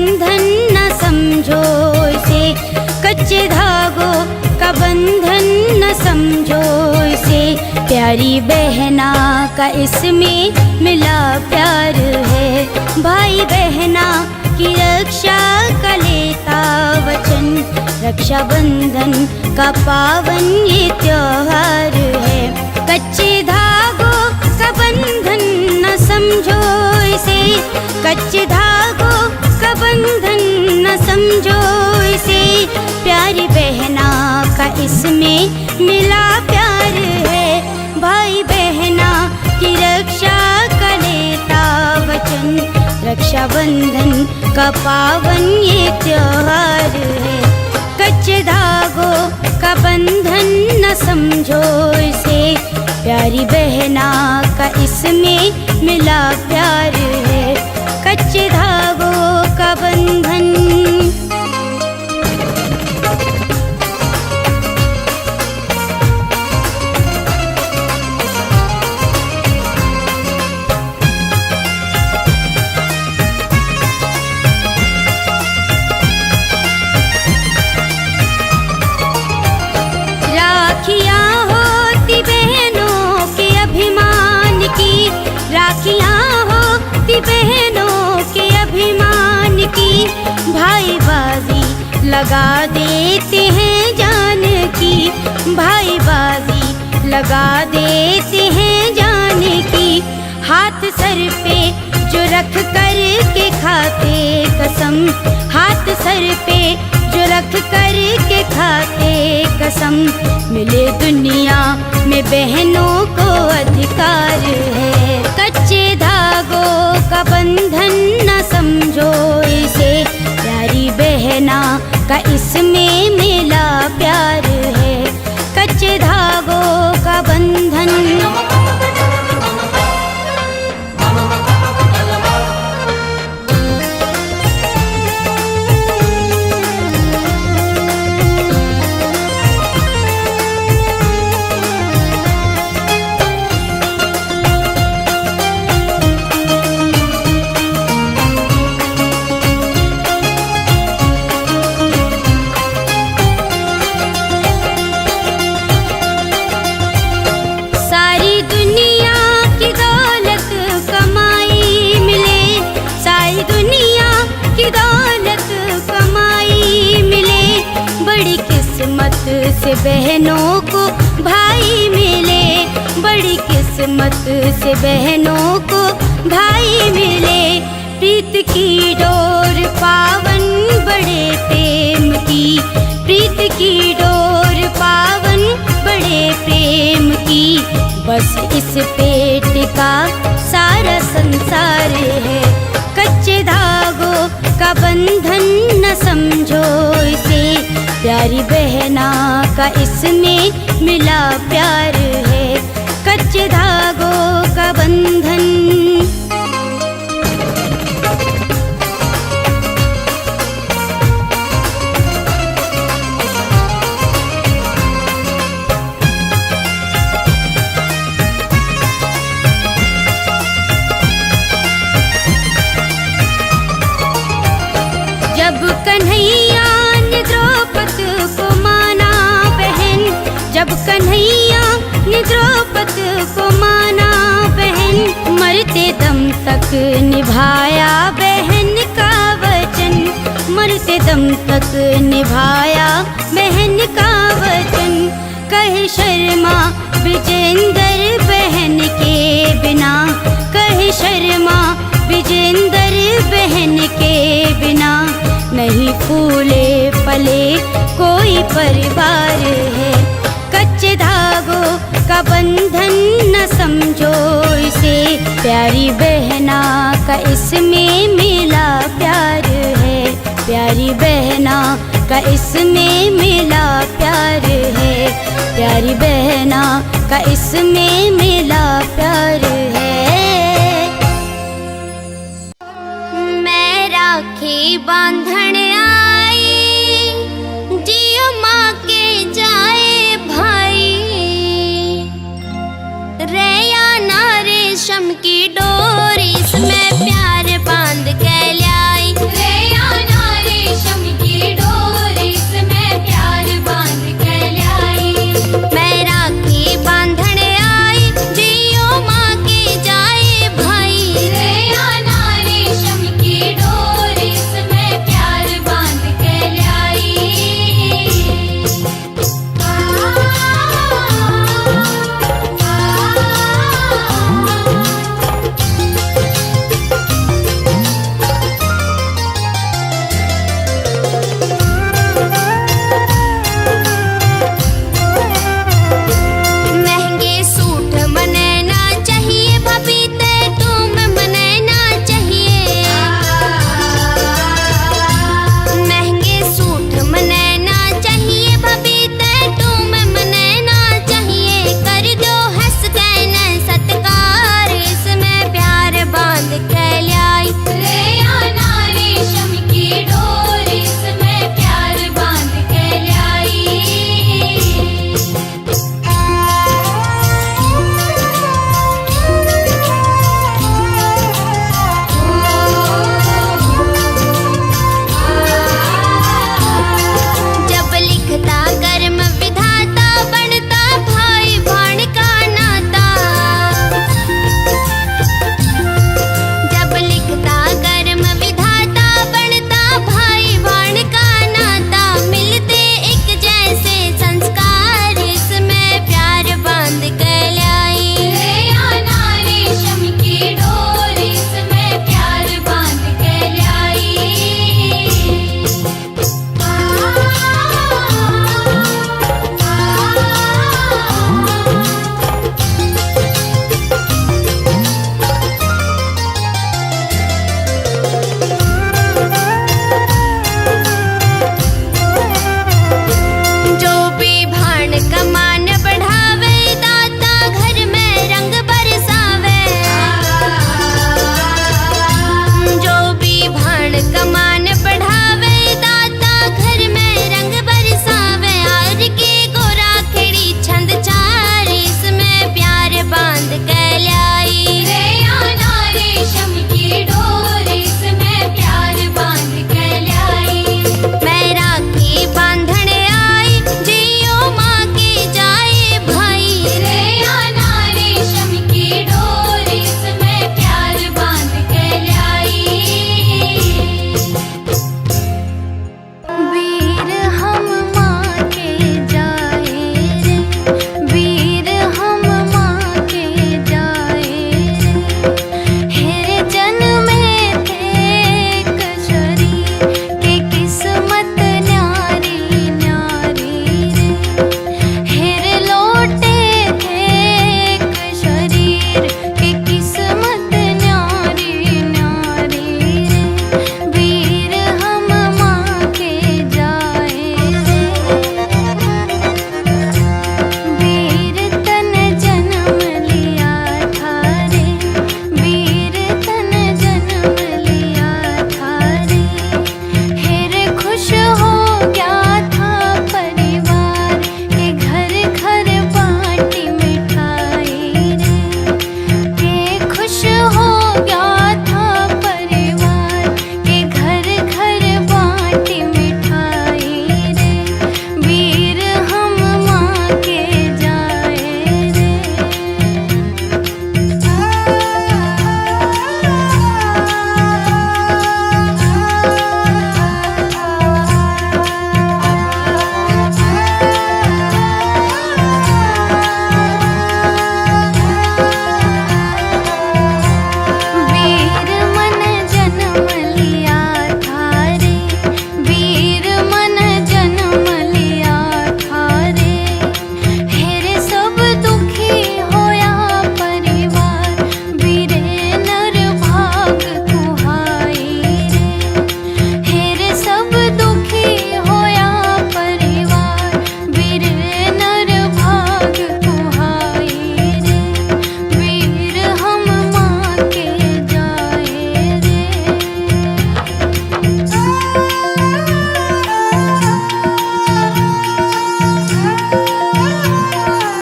बंधन न समझो इसे, कच्चे धागों का बंधन न समझो इसे। प्यारी बहना का इसमें मिला प्यार है, भाई बहना की रक्षा का लेता वचन। रक्षा बंधन का पावन ये त्योहार है। कच्चे धागों का बंधन न समझो इसे, कच्चे धागों का बंधन न समझो इसे। प्यारी बहना का इसमें मिला प्यार है, भाई बहना की रक्षा का लेता वचन। रक्षा बंधन का पावन ये त्योहार है। कच्चे धागों का बंधन न समझो इसे, प्यारी बहना का इसमें मिला प्यार है। कच्चे धागों का बंधन। राखियाँ होती बहनों के अभिमान की, राखियाँ होती बहनों के अभिमान की। भाई बाजी लगा देते हैं जान की, भाई बाजी लगा देते हैं जान की। हाथ सर पे जो रख कर के खाते कसम, हाथ सर पे जो रख कर के खाते कसम। मिले दुनिया में बहनों को अधिकार है। कच्चे धागों का बंधन न समझो इसे, प्यारी बहना का इसमें मिला प्यार है। कच्चे धागों का बंधन। से बहनों को भाई मिले, बड़ी किस्मत से बहनों को भाई मिले। प्रीत की डोर पावन बड़े प्रेम की, प्रीत की डोर पावन बड़े प्रेम की। बस इस पेट का सारा संसार है। कच्चे धागों का बंधन न समझो इसे, प्यारी बहना का इसमें मिला प्यार है। कच्चे धागों का बंधन। जब कन्हैया ने द्रौपदी को माना बहन, जब कन्हैया ने द्रौपदी को माना बहन। मरते दम तक निभाया बहन का वचन, मरते दम तक निभाया बहन का वचन। कहे शर्मा विजेंद्र बहन के बिना, कहे शर्मा विजेंद्र बहन के बिना। नहीं फूले फले कोई परिवार है। कच्चे धागों का बंधन न समझो इसे, प्यारी बहना का इसमें मिला प्यार है। प्यारी बहना का इसमें मिला प्यार है, प्यारी बहना का इसमें मिला प्यार है। मैं राखी बांधन